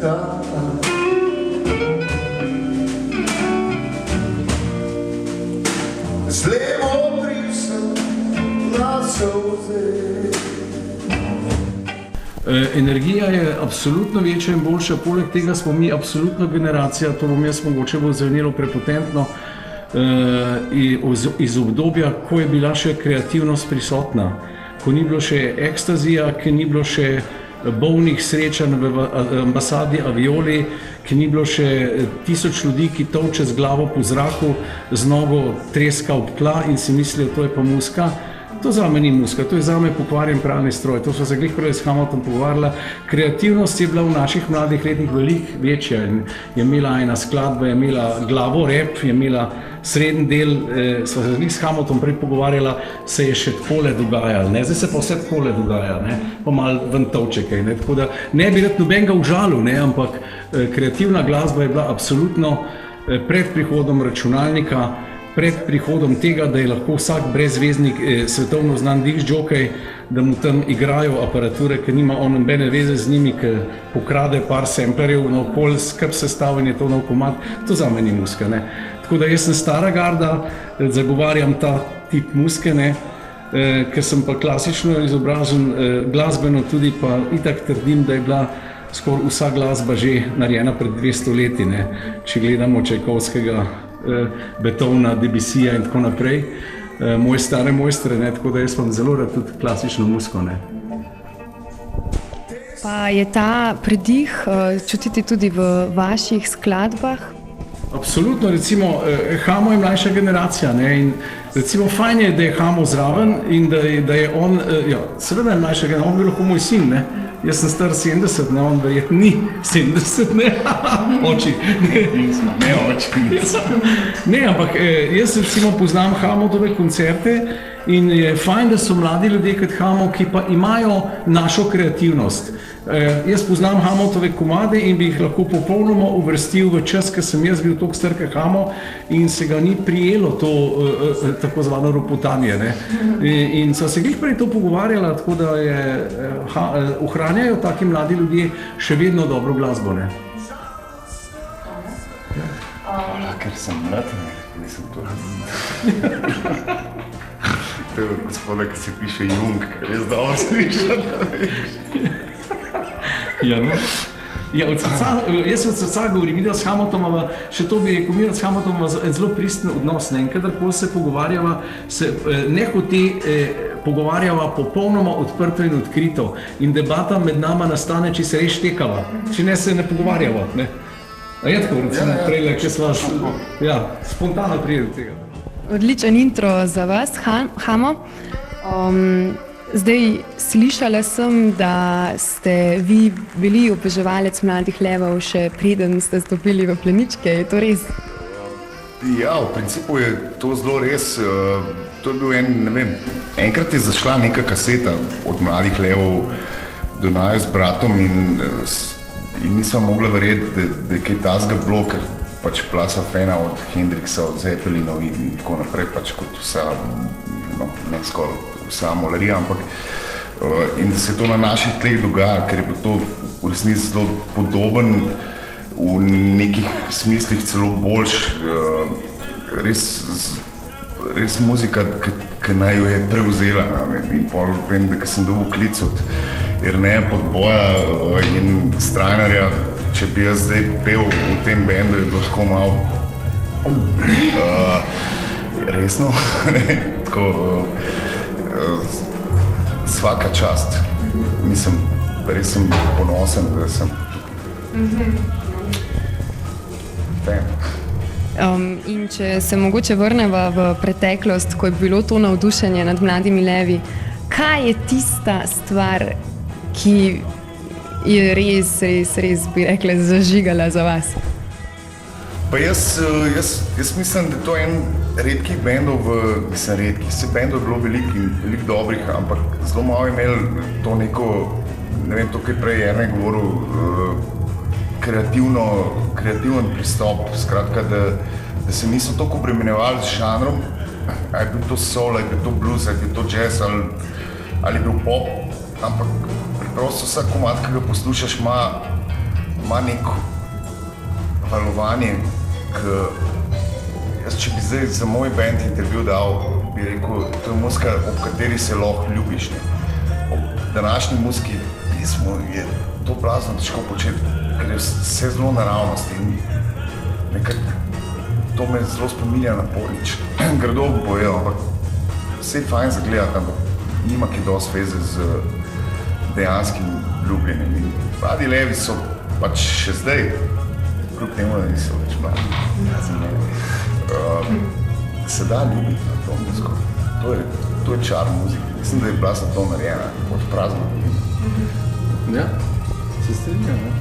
dan. Z levo brisam na solze. Energija je absolutno večja in boljša, poleg tega smo mi absolutno generacija, to bom jaz mogoče bo zvenelo prepotentno, iz obdobja, ko je bila še kreativnost prisotna, ko ni bilo še ekstazija, ko ni bilo še bolnih srečanj v ambasadi Avioli, ki ni bilo še 1000 ljudi, ki tolče z glavo po zraku, z nogo treska ob tla in si mislijo, to je pa muska. To zame ni muska, to je zame pokvarjen pralni stroj, to smo se glih prej s Hamilton pogovarjala. Kreativnost je bila v naših mladih letih veliko večja in je imela ena skladba, je imela glavo rap, je imela srednji del, smo se glih s Hamilton prej pogovarjala, se je še takole dogajalo, ne, zdaj se pa vse takole dogaja, ne, pa malo ven tolče kaj, ne, tako da ne bi rad nobenega užalil, ne, ampak kreativna glasba je bila absolutno pred prihodom računalnika, pred prihodom tega, da je lahko vsak brezveznik svetovno znan disc jockey, da mu tam igrajo aparature, ki nima on nobene veze z njimi, ki pokrade par samplerjev naokoli, skrb sestavljen je to nov komad, to zame ni muska, ne. Tako da jaz sem stara garda, zagovarjam ta tip muske, ne, ker sem pa klasično izobražen, glasbeno tudi pa itak trdim, da je bila skoraj vsa glasba že narejena pred 200 leti, ne, če gledamo Čajkovskega, Beethovna, Debussija in tako naprej, moje stare mojstre, ne, tako da jaz vam zelo rad tudi klasično musko, ne. Pa je ta pridih čutiti tudi v vaših skladbah? Absolutno, recimo Hamo je mlajša generacija, ne, in recimo fajn je, da je Hamo zraven in da je on, ja, seveda je mlajša generacija, on bi lahko moj sin, ne. Jaz sem star 70, ne, on verjetno ni 70, ne, oči, ne oči. Ne, ampak jaz recimo poznam Hamotove koncerte in je fajn, da so mladi ljudje kot Hamo, ki pa imajo našo kreativnost. Jaz poznam Hamotove komade in bi jih lahko popolnoma uvrstil v čas, ko sem jaz bil toliko star kot Hamo in se ga ni prijelo to tako zvano ropotanje, ne. In so se glih prej to pogovarjala, tako da ohranjajo taki mladi ljudje še vedno dobro glasbo, ne. Hvala, ker sem mlad, ne, nisem to. To je od gospoda, ki se piše Jung, ker je zdaj slišal. Ja, no. Ja, od srca, jaz od srca govorim, videl s Hamiltonova, še to bi rekel, mi s Hamiltonova zelo pristen odnos, ne, in kadarkoli se pogovarjava, se nehote pogovarjava popolnoma odprto in odkrito in debata med nama nastane, če se res štekava, če ne se ne pogovarjava, ne. A je tako, recimo, prejle, če sva, ja, spontano prije do tega. Odličen intro za vas, Hamo. Zdaj, slišala sem, da ste vi bili oboževalec Mladih levov še preden ste stopili v pleničke, je to res? Ja, v principu je to zelo res. To je bil ne vem, enkrat je zašla neka kaseta od Mladih levov do naju s bratom in nisem mogla verjeti, da je kaj tazga bilo, ker pač plasa fena od Hendrixa, od Zeppelinov in tako naprej, pač kot vsa, no, ne skoraj vsa molarija, ampak in da se to na naših tleh dogaja, ker je bilo to v resnici zelo podoben, v nekih smislih celo boljš, res muzika, ki naj jo je prevzela, in pol vem, da sem dobil klic od Jerneja Podboja in Strajnarja, če bi jaz zdaj pel v tem bendu, je bilo tako malo resno, tako svaka čast. Mislim, res sem ponosen, da sem fan. In če se mogoče vrneva v preteklost, ko je bilo to navdušenje nad Mladimi levi, kaj je tista stvar, ki je res bi rekla zažigala za vas? Pa jaz mislim, da to je en redkih bendov, mislim redkih, vse bendov je bilo veliko dobrih, ampak zelo malo imeli to neko, ne vem, to, kaj prej Jernej govoril, kreativen pristop, skratka, da se niso toliko obremenjevali z žanrom, ali je bil to soul, ali je bil to blues, ali je bil to jazz, ali je bil pop, ampak preprosto vsak komad, ki ga poslušaš, ima ima neko valovanje, jaz, če bi zdaj za moj band intervju dal, bi rekel, to je muzika, ob kateri se lahko ljubiš. Ne. Ob današnji muziki je to blazno težko početi, ker je vse zelo naravnost in nekako to me zelo spominja na Pornič. Grdo bojo, ampak vse je fajn za gledati, ampak nima kaj dosti veze z dejanskim ljubljenjem. In Mladi levi so pač še zdaj, kljub temu, da niso več mladi. Se da ljubiti na to muziko. To je čar muzike. Mislim, da je bila za to narejena, od prazno. Ja, se strinjam.